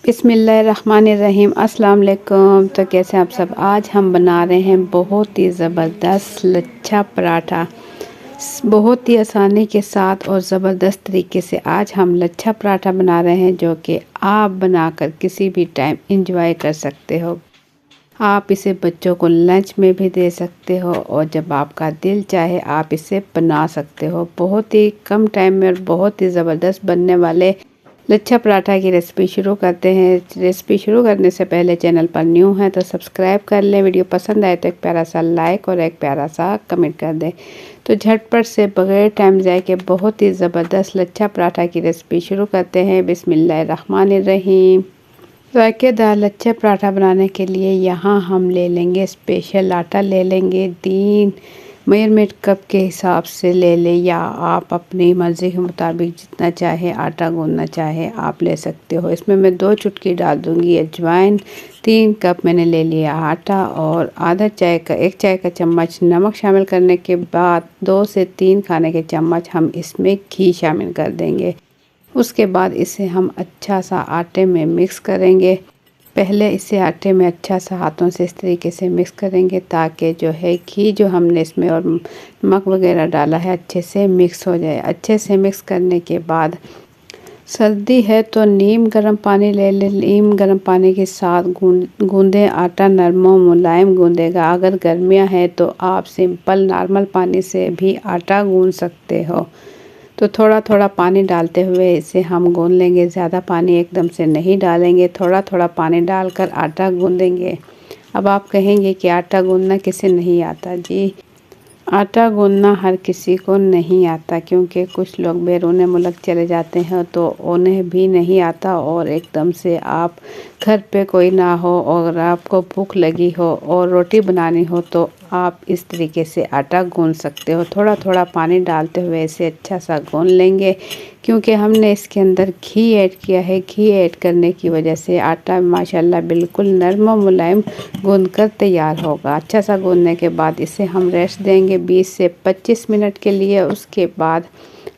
बिस्मिल्लाहिर्रहमानिर्रहीम। अस्सलाम वालेकुम। तो कैसे आप सब। आज हम बना रहे हैं बहुत ही ज़बरदस्त लच्छा पराठा, बहुत ही आसानी के साथ और ज़बरदस्त तरीके से आज हम लच्छा पराठा बना रहे हैं, जो कि आप बनाकर किसी भी टाइम इंजॉय कर सकते हो। आप इसे बच्चों को लंच में भी दे सकते हो और जब आपका दिल चाहे आप इसे बना सकते हो। बहुत ही कम टाइम में और बहुत ही ज़बरदस्त बनने वाले लच्छा पराठा की रेसिपी शुरू करते हैं। रेसिपी शुरू करने से पहले चैनल पर न्यू है तो सब्सक्राइब कर लें। वीडियो पसंद आए तो एक प्यारा सा लाइक और एक प्यारा सा कमेंट कर दें। तो झटपट से बगैर टाइम जाए के बहुत ही ज़बरदस्त लच्छा पराठा की रेसिपी शुरू करते हैं। बिस्मिल्लाहिर्रहमानिर्रहीम। जायकेदार लच्छा पराठा बनाने के लिए यहाँ हम ले लेंगे स्पेशल आटा, ले लेंगे 3 मेजरमेंट कप के हिसाब से ले लें, या आप अपनी मर्ज़ी के मुताबिक जितना चाहे आटा गूंदना चाहे आप ले सकते हो। इसमें मैं 2 चुटकी डाल दूंगी अजवाइन। 3 कप मैंने ले लिया आटा और आधा चाय का 1 चाय का चम्मच नमक शामिल करने के बाद 2 से 3 खाने के चम्मच हम इसमें घी शामिल कर देंगे। उसके बाद इसे हम अच्छा सा आटे में मिक्स करेंगे। पहले इसे आटे में अच्छा सा हाथों से इस तरीके से मिक्स करेंगे ताकि जो है घी जो हमने इसमें और नमक वगैरह डाला है अच्छे से मिक्स हो जाए। अच्छे से मिक्स करने के बाद सर्दी है तो नीम गर्म पानी ले लें। नीम गर्म पानी के साथ गूंदें, आटा नरम और मुलायम गूंदेगा। अगर गर्मियां हैं तो आप सिंपल नॉर्मल पानी से भी आटा गूंद सकते हो। तो थोड़ा थोड़ा पानी डालते हुए इसे हम गूंद लेंगे। ज़्यादा पानी एकदम से नहीं डालेंगे, थोड़ा थोड़ा पानी डालकर आटा गूंदेंगे। अब आप कहेंगे कि आटा गूंदना किसे नहीं आता। जी, आटा गूंदना हर किसी को नहीं आता, क्योंकि कुछ लोग बैरून मुल्क चले जाते हैं तो उन्हें भी नहीं आता, और एकदम से आप घर पे कोई ना हो और आपको भूख लगी हो और रोटी बनानी हो तो आप इस तरीके से आटा गूंद सकते हो। थोड़ा थोड़ा पानी डालते हुए इसे अच्छा सा गूंद लेंगे, क्योंकि हमने इसके अंदर घी ऐड किया है। घी ऐड करने की वजह से आटा माशाल्लाह बिल्कुल नरम और मुलायम गूंद कर तैयार होगा। अच्छा सा गूंदने के बाद इसे हम रेस्ट देंगे 20 से 25 मिनट के लिए। उसके बाद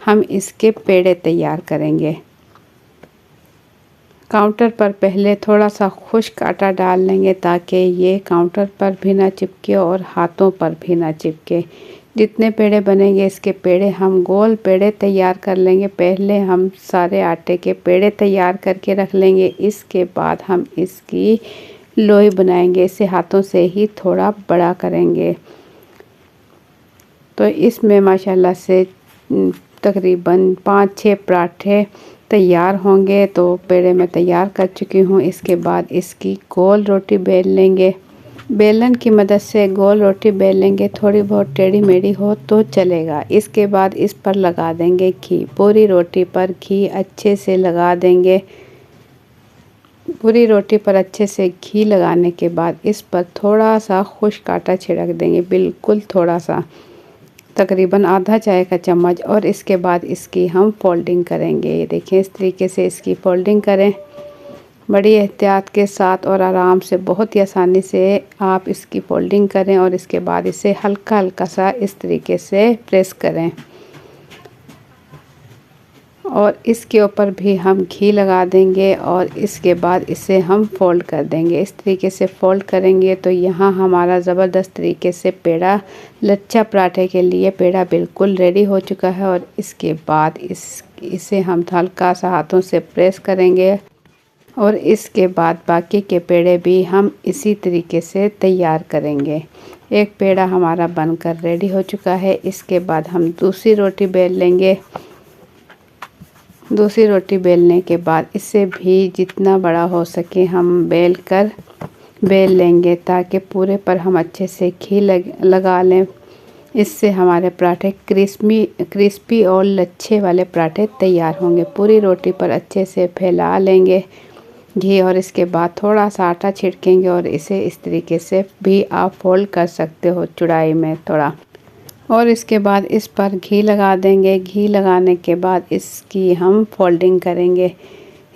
हम इसके पेड़े तैयार करेंगे। काउंटर पर पहले थोड़ा सा खुश्क आटा डाल लेंगे ताकि ये काउंटर पर भी ना चिपके और हाथों पर भी ना चिपके। जितने पेड़े बनेंगे इसके पेड़े हम गोल पेड़े तैयार कर लेंगे। पहले हम सारे आटे के पेड़े तैयार करके रख लेंगे। इसके बाद हम इसकी लोई बनाएंगे। इसे हाथों से ही थोड़ा बड़ा करेंगे। तो इसमें माशाल्लाह से तकरीबन 5-6 पराठे तैयार होंगे। तो पेड़े मैं तैयार कर चुकी हूँ। इसके बाद इसकी गोल रोटी बेल लेंगे। बेलन की मदद से गोल रोटी बेल लेंगे। थोड़ी बहुत टेढ़ी मेढ़ी हो तो चलेगा। इसके बाद इस पर लगा देंगे घी। पूरी रोटी पर घी अच्छे से लगा देंगे। पूरी रोटी पर अच्छे से घी लगाने के बाद इस पर थोड़ा सा खुश्क आटा छिड़क देंगे, बिल्कुल थोड़ा सा, तकरीबन आधा चाय का चम्मच। और इसके बाद इसकी हम फोल्डिंग करेंगे। ये देखिए इस तरीके से इसकी फोल्डिंग करें बड़ी एहतियात के साथ और आराम से, बहुत ही आसानी से आप इसकी फोल्डिंग करें। और इसके बाद इसे हल्का हल्का सा इस तरीके से प्रेस करें और इसके ऊपर भी हम घी लगा देंगे। और इसके बाद इसे हम फोल्ड कर देंगे। इस तरीके से फोल्ड करेंगे तो यहाँ हमारा ज़बरदस्त तरीके से पेड़ा लच्छा पराठे के लिए पेड़ा बिल्कुल रेडी हो चुका है। और इसके बाद इसे हम हल्का सा हाथों से प्रेस करेंगे। और इसके बाद बाकी के पेड़े भी हम इसी तरीके से तैयार करेंगे। एक पेड़ा हमारा बनकर रेडी हो चुका है। इसके बाद हम दूसरी रोटी बेल लेंगे। दूसरी रोटी बेलने के बाद इसे भी जितना बड़ा हो सके हम बेल लेंगे, ताकि पूरे पर हम अच्छे से घी लगा लें। इससे हमारे पराठे क्रिस्पी और लच्छे वाले पराठे तैयार होंगे। पूरी रोटी पर अच्छे से फैला लेंगे घी और इसके बाद थोड़ा सा आटा छिड़केंगे और इसे इस तरीके से भी आप फोल्ड कर सकते हो चौड़ाई में थोड़ा। और इसके बाद इस पर घी लगा देंगे। घी लगाने के बाद इसकी हम फोल्डिंग करेंगे।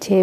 6